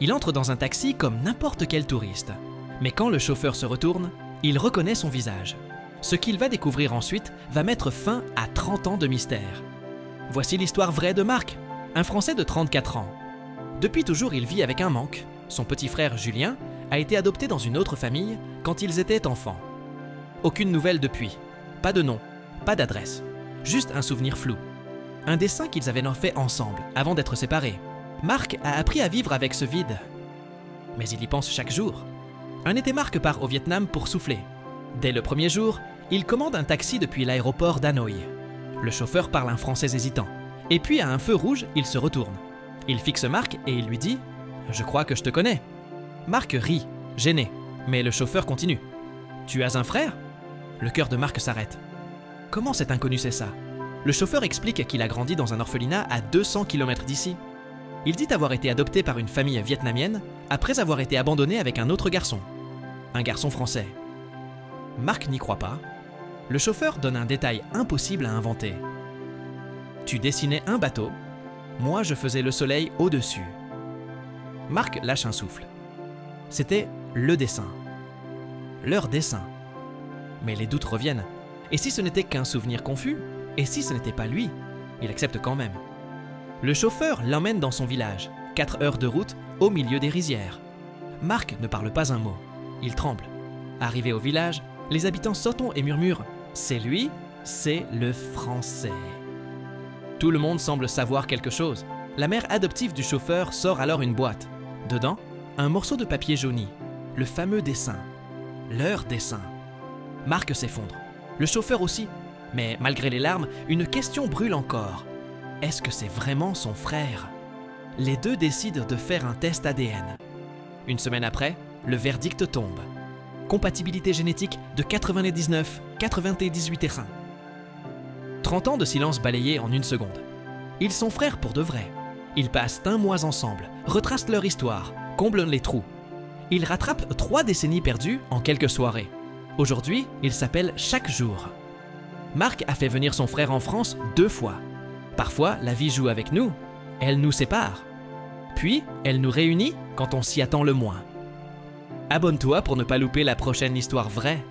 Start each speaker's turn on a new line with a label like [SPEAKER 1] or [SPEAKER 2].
[SPEAKER 1] Il entre dans un taxi comme n'importe quel touriste. Mais quand le chauffeur se retourne, il reconnaît son visage. Ce qu'il va découvrir ensuite va mettre fin à 30 ans de mystère. Voici l'histoire vraie de Marc, un Français de 34 ans. Depuis toujours, il vit avec un manque. Son petit frère Julien a été adopté dans une autre famille quand ils étaient enfants. Aucune nouvelle depuis. Pas de nom, pas d'adresse. Juste un souvenir flou. Un dessin qu'ils avaient fait ensemble avant d'être séparés. Marc a appris à vivre avec ce vide. Mais il y pense chaque jour. Un été, Marc part au Vietnam pour souffler. Dès le premier jour, il commande un taxi depuis l'aéroport d'Hanoï. Le chauffeur parle un français hésitant. Et puis à un feu rouge, il se retourne. Il fixe Marc et il lui dit « Je crois que je te connais ». Marc rit, gêné, mais le chauffeur continue. « Tu as un frère ?» Le cœur de Marc s'arrête. Comment cet inconnu sait ça? Le chauffeur explique qu'il a grandi dans un orphelinat à 200 km d'ici. Il dit avoir été adopté par une famille vietnamienne après avoir été abandonné avec un autre garçon. Un garçon français. Marc n'y croit pas. Le chauffeur donne un détail impossible à inventer. Tu dessinais un bateau, moi je faisais le soleil au-dessus. Marc lâche un souffle. C'était le dessin. Leur dessin. Mais les doutes reviennent. Et si ce n'était qu'un souvenir confus? Et si ce n'était pas lui? Il accepte quand même. Le chauffeur l'emmène dans son village, 4 heures de route au milieu des rizières. Marc ne parle pas un mot. Il tremble. Arrivé au village, les habitants sautent et murmurent « C'est lui, c'est le Français ». Tout le monde semble savoir quelque chose. La mère adoptive du chauffeur sort alors une boîte. Dedans, un morceau de papier jauni. Le fameux dessin. Leur dessin. Marc s'effondre. Le chauffeur aussi. Mais malgré les larmes, une question brûle encore. Est-ce que c'est vraiment son frère? Les deux décident de faire un test ADN. Une semaine après, le verdict tombe. Compatibilité génétique de 98,1. 30 ans de silence balayés en une seconde. Ils sont frères pour de vrai. Ils passent un mois ensemble, retracent leur histoire, comblent les trous. Ils rattrapent 3 décennies perdues en quelques soirées. Aujourd'hui, ils s'appellent chaque jour. Marc a fait venir son frère en France 2 fois. Parfois, la vie joue avec nous. Elle nous sépare. Puis, elle nous réunit quand on s'y attend le moins. Abonne-toi pour ne pas louper la prochaine histoire vraie.